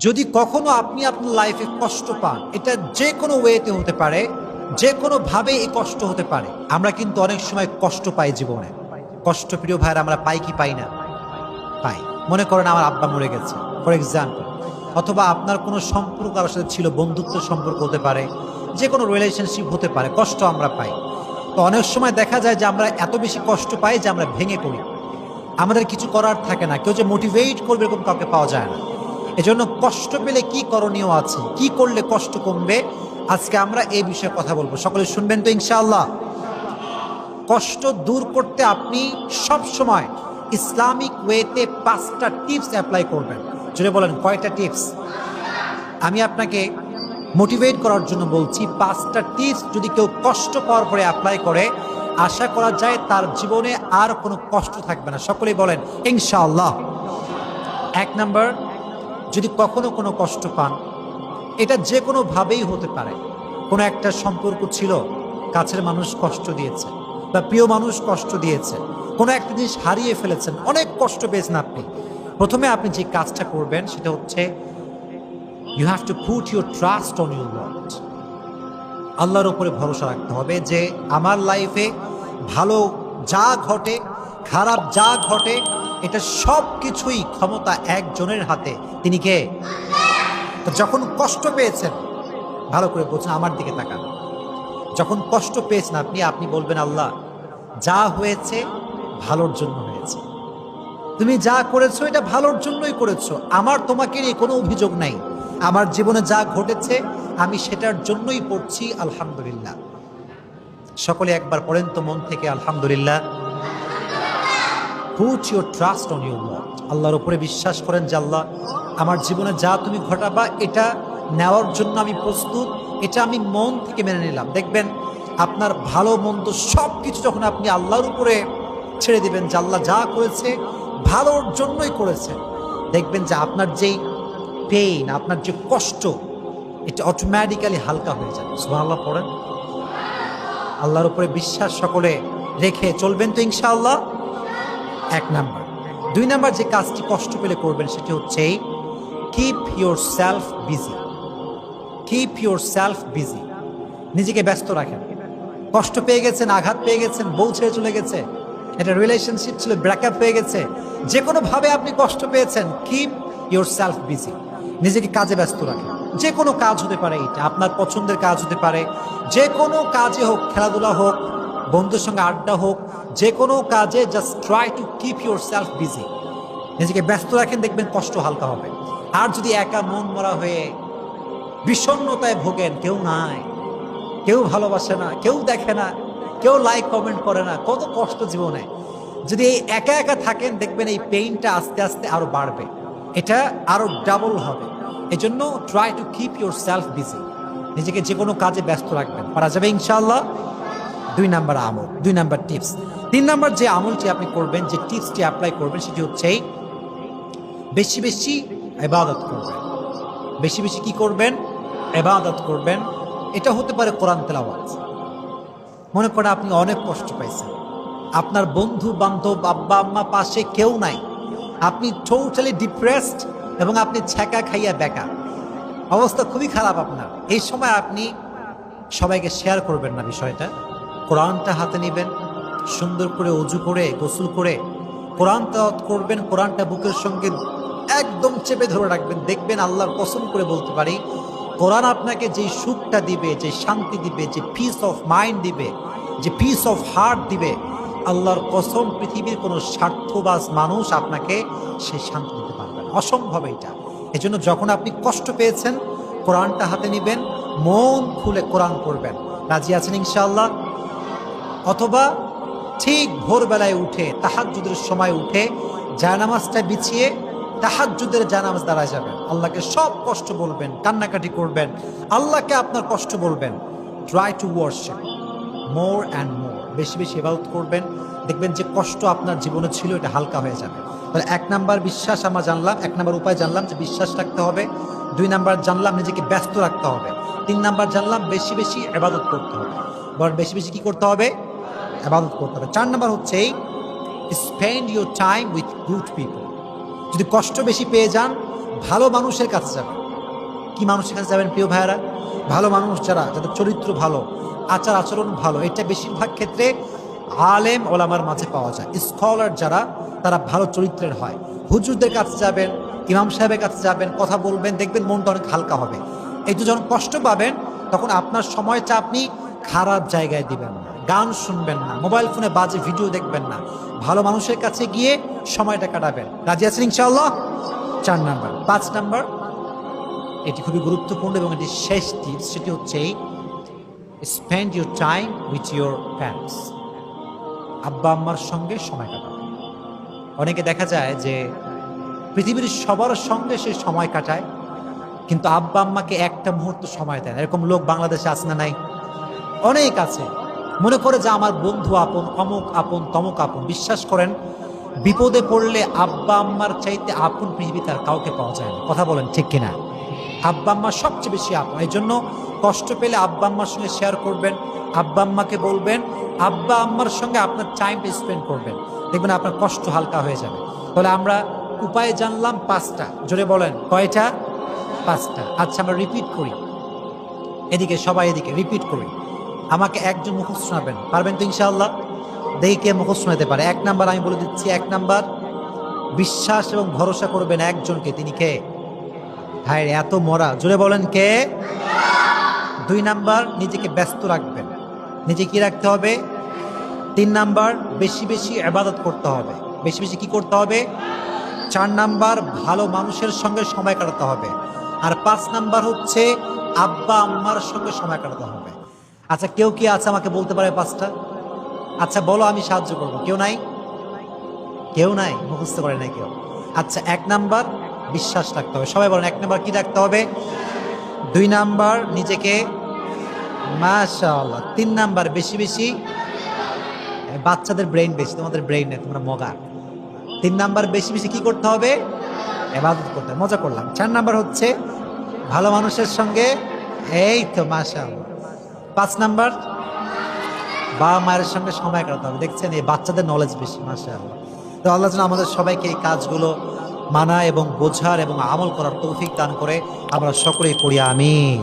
যদি কখনো আপনি আপনার লাইফে কষ্ট পান, এটা যে কোনো ওয়েতে হতে পারে, যে কোনো ভাবে এই কষ্ট হতে পারে। আমরা কিন্তু অনেক সময় কষ্ট পাই জীবনে। কষ্ট প্রিয় ভাইয়ের আমরা পাই কি পাই না? পাই। মনে করেন আমার আব্বা মরে গেছে ফর এক্সাম্পল, অথবা আপনার কোনো সম্পর্ক কারোর সাথে ছিল, বন্ধুত্বের সম্পর্ক হতে পারে, যে কোনো রিলেশনশিপ হতে পারে, কষ্ট আমরা পাই। তো অনেক সময় দেখা যায় যে আমরা এত বেশি কষ্ট পাই যে আমরা ভেঙে পড়ি, আমাদের কিছু করার থাকে না, কেউ যে মোটিভেট করবে এরকম কাউকে পাওয়া যায় না। এজন্য কষ্ট পেলে কি করণীয় আছে, কি করলে কষ্ট কমবে, আজকে আমরা এই বিষয়ে কথা বলবো। সকলে শুনবেন তো ইনশাআল্লাহ? কষ্ট দূর করতে আপনি সব সময় ইসলামিক ওয়েতে 5টা টিপস অ্যাপ্লাই করবেন। যদি বলেন কয়টা টিপস? আমি আপনাকে মোটিভেট করার জন্য বলছি, 5টা টিপস যদি কেউ কষ্ট পাওয়ার পরে অ্যাপ্লাই করে, আশা করা যায় তার জীবনে আর কোনো কষ্ট থাকবে না। সকলেই বলেন ইনশাআল্লাহ। 1 নাম্বার, যদি কখনো কোনো কষ্ট পান, এটা যে কোনোভাবেই হতে পারে। কোনো একটা সম্পর্ক ছিল, কাছের মানুষ কষ্ট দিয়েছে বা প্রিয় মানুষ কষ্ট দিয়েছে, কোনো একটা জিনিস হারিয়ে ফেলেছেন, অনেক কষ্ট পেয়েছেন আপনি। প্রথমে আপনি যে কাজটা করবেন সেটা হচ্ছে you have to put your trust on your lord. আল্লাহর উপরে ভরসা রাখতে হবে যে আমার লাইফে ভালো যা ঘটে, খারাপ যা ঘটে, এটা সব কিছুই ক্ষমতা একজনের হাতে। তিনি কে? তো যখন কষ্ট পেয়েছেন, ভালো করে বলছেন, আমার দিকে তাকান। যখন কষ্ট পেয়েছেন আপনি বলবেন, আল্লাহ যা হয়েছে ভালোর জন্য হয়েছে, তুমি যা করেছো এটা ভালোর জন্যই করেছো, আমার তোমাকে নিয়ে কোনো অভিযোগ নাই, আমার জীবনে যা ঘটেছে আমি সেটার জন্যই পড়ছি আলহামদুলিল্লাহ। সকলে একবার পড়েন তো মন থেকে আলহামদুলিল্লাহ। Put your trust on your lord. আল্লাহর উপরে বিশ্বাস করেন যে আল্লাহ আমার জীবনে যা তুমি ঘটাবা এটা নেওয়ার জন্য আমি প্রস্তুত, এটা আমি মন থেকে মেনে নিলাম। দেখবেন আপনার ভালো মন্দ সব কিছু যখন আপনি আল্লাহর উপরে ছেড়ে দিবেন যে আল্লাহ যা করেছে ভালোর জন্যই করেছে, দেখবেন যে আপনার যেই পেইন, আপনার যে কষ্ট, এটা অটোমেটিক্যালি হালকা হয়ে যাবে। সুবহানাল্লাহ পড়েন। আল্লাহর উপরে বিশ্বাস সকলে রেখে চলবেন তো ইনশাআল্লাহ। 1 নাম্বার। 2 নাম্বার যে কাজটি কষ্ট পেলে করবেন সেটি হচ্ছে keep your self busy. Keep your self busy, নিজেকে ব্যস্ত রাখেন। কষ্ট পেয়ে গেছেন, আঘাত পেয়ে গেছেন, বউ ছেড়ে চলে গেছে, একটা রিলেশনশিপ ছিল, ব্রেকআপ হয়ে গেছে, যে কোনো ভাবে আপনি কষ্ট পেয়েছেন, কিপ ইউর সেলফ বিজি, নিজেকে কাজে ব্যস্ত রাখেন। যে কোনো কাজ হতে পারে, এটা আপনার পছন্দের কাজ হতে পারে, যে কোনো কাজে হোক, খেলাধুলা হোক, বন্ধুর সঙ্গে আড্ডা হোক, যে কোনো কাজে just try to keep your self busy, নিজেকে ব্যস্ত রাখেন, দেখবেন কষ্ট হালকা হবে। আর যদি একা মন মরা হয়ে বিষণ্ণতায় ভোগেন, কেউ নাই, কেউ ভালোবাসে না, কেউ দেখে না, কেউ লাইক কমেন্ট করে না, কত কষ্ট জীবনে, যদি এই একা একা থাকেন, দেখবেন এই পেইনটা আস্তে আস্তে আরো বাড়বে, এটা আরো ডাবল হবে। এজন্য try to keep your self busy, নিজেকে যে কোনো কাজে ব্যস্ত রাখবেন, পারা যাবে ইনশাআল্লাহ। 2 নাম্বার আমল, 2 নাম্বার টিপস। 3 নাম্বার যে আমলটি আপনি করবেন, যে টিপসটি অ্যাপ্লাই করবেন, সেটি হচ্ছে বেশি বেশি ইবাদত করবেন। বেশি বেশি কি করবেন? ইবাদত করবেন। এটা হতে পারে কোরআন তেলাওয়াত। মনে করেন আপনি অনেক কষ্ট পাইছেন, আপনার বন্ধু বান্ধব, আব্বা আম্মা পাশে কেউ নাই, আপনি টোটালি ডিপ্রেসড এবং আপনি ছ্যাঁকা খাইয়া বেকা, অবস্থা খুবই খারাপ আপনার। এই সময় আপনি সবাইকে শেয়ার করবেন না বিষয়টা, কোরআনটা হাতে নেবেন, সুন্দর করে অজু করে গোসল করে কোরআন তেলাওয়াত করবেন, কোরআনটা বুকের সঙ্গে একদম চেপে ধরে রাখবেন। দেখবেন আল্লাহর কসম করে বলতে পারি, কোরআন আপনাকে যে সুখটা দিবে, যে শান্তি দিবে, যে পিস অফ মাইন্ড দিবে, যে পিস অফ হার্ট দিবে, আল্লাহর কসম পৃথিবীর কোনো স্বার্থবাজ মানুষ আপনাকে সেই শান্তি দিতে পারবে না, অসম্ভব এটা। এজন্য যখন আপনি কষ্ট পেয়েছেন, কোরআনটা হাতে নেবেন, মন খুলে কোরআন পড়বেন। রাজি আছেন ইনশাআল্লাহ? অথবা ঠিক ভোরবেলায় উঠে, তাহাজ্জুদের সময় উঠে জায়নামাজটা বিছিয়ে তাহাজ্জুদের জায়নামাজ দাঁড়ায় যাবেন, আল্লাহকে সব কষ্ট বলবেন, কান্নাকাটি করবেন, আল্লাহকে আপনার কষ্ট বলবেন। Try to worship more and more, বেশি বেশি ইবাদত করবেন, দেখবেন যে কষ্ট আপনার জীবনে ছিল এটা হালকা হয়ে যাবে। তাহলে 1 নাম্বার বিশ্বাস আমরা জানলাম, 1 নাম্বার উপায় জানলাম যে বিশ্বাস রাখতে হবে। 2 নাম্বার জানলাম নিজেকে ব্যস্ত রাখতে হবে। 3 নাম্বার জানলাম বেশি বেশি ইবাদত করতে হবে। বরং বেশি বেশি কি করতে হবে? ইবাদত করতে হবে। 4 নাম্বার হচ্ছে spend your time with good people. যদি কষ্ট বেশি পেয়ে যান, ভালো মানুষের কাছে যাবেন। কি মানুষের কাছে যাবেন প্রিয় ভাইয়েরা? ভালো মানুষ যারা, যাদের চরিত্র ভালো, আচার আচরণ ভালো, এটা বেশিরভাগ ক্ষেত্রে আলেম ওলামার মাঝে পাওয়া যায়। স্কলার যারা, তারা ভালো চরিত্রের হয়। হুজুরদের কাছে যাবেন, ইমাম সাহেবের কাছে যাবেন, কথা বলবেন, দেখবেন মনটা অনেক হালকা হবে। একটু যখন কষ্ট পাবেন তখন আপনার সময়টা আপনি খারাপ জায়গায় দিবেন না, গান শুনবেন না, মোবাইল ফোনে বাজে ভিডিও দেখবেন না, ভালো মানুষের কাছে গিয়ে সময়টা কাটাবেন। রাজি আছেন ইনশাআল্লাহ? 4 নাম্বার। 5 নাম্বার, এটি খুবই গুরুত্বপূর্ণ এবং এটি শেষ টিপস, সেটি হচ্ছে spend your time with your parents. আব্বা আম্মার সঙ্গে সময় কাটাবেন। অনেকে দেখা যায় যে পৃথিবীর সবার সঙ্গে সে সময় কাটায়, কিন্তু আব্বা আম্মাকে একটা মুহূর্ত সময় দেয় না। এরকম লোক বাংলাদেশে আছে না নাই? অনেক আছে। মনে করে যে আমার বন্ধু আপন, অমুক আপন, তমুক আপন। বিশ্বাস করেন, বিপদে পড়লে আব্বা আম্মার চাইতে আপন পৃথিবীতে আর কাউকে পাওয়া যায় না। কথা বলেন ঠিক কিনা? আব্বা আম্মা সবচেয়ে বেশি আপন। এই জন্য কষ্ট পেলে আব্বা আম্মার সঙ্গে শেয়ার করবেন, আব্বা আম্মাকে বলবেন, আব্বা আম্মার সঙ্গে আপনার টাইমটা স্পেন্ড করবেন, দেখবেন আপনার কষ্ট হালকা হয়ে যাবে। তাহলে আমরা উপায় জানলাম 5টা। জোরে বলেন, কয়টা? 5টা। আচ্ছা, আমরা রিপিট করি। এদিকে সবাই, এদিকে রিপিট করি। আমাকে একজন মুখস্থ শোনাবেন, পারবেন তো ইনশাআল্লাহ? দেখি কে মুখস্থ শোনাতে পারে। 1 নাম্বার আমি বলে দিচ্ছি। 1 নাম্বার, বিশ্বাস এবং ভরসা করবেন একজনকে। তিনি কে? ভাই এত মরা, জোরে বলেন কে? 2 নাম্বার, নিজেকে ব্যস্ত রাখবেন। নিজে কি রাখতে হবে? 3 নাম্বার, বেশি বেশি ইবাদত করতে হবে। বেশি বেশি কি করতে হবে? 4 নাম্বার, ভালো মানুষের সঙ্গে সময় কাটাতে হবে। আর 5 নাম্বার হচ্ছে আব্বা আম্মার সঙ্গে সময় কাটাতে হবে। আচ্ছা, কেউ কি আছে আমাকে বলতে পারে 5টা? আচ্ছা বলো, আমি সাহায্য করবো। কেউ নাই? কেউ নাই, মুখস্থ করে নাই কেউ। আচ্ছা, 1 নাম্বার, বিশ্বাস রাখতে হবে। সবাই বলেন 1 নাম্বার কি রাখতে হবে? 2 নাম্বার, নিজেকে, মাশাআল্লাহ। 3 নাম্বার, বেশি বেশি, বাচ্চাদের ব্রেইন বেশি, তোমাদের ব্রেইন নেই, তোমরা মগা। 3 নাম্বার, বেশি বেশি কি করতে হবে? ইবাদত করতে হবে। মজা করলাম। 4 নাম্বার হচ্ছে ভালো মানুষের সঙ্গে, এই তো মাশাআল্লাহ। 5 নাম্বার, বাবা মায়ের সঙ্গে সময় কাটাতে হবে। দেখছেন, এই বাচ্চাদের নলেজ বেশি, মাশাআল্লাহ। তো আল্লাহ যেন আমাদের সবাইকে এই কাজগুলো মানা এবং বোঝার এবং আমল করার তৌফিক দান করে। আমরা সকলেই পড়ি আমিন।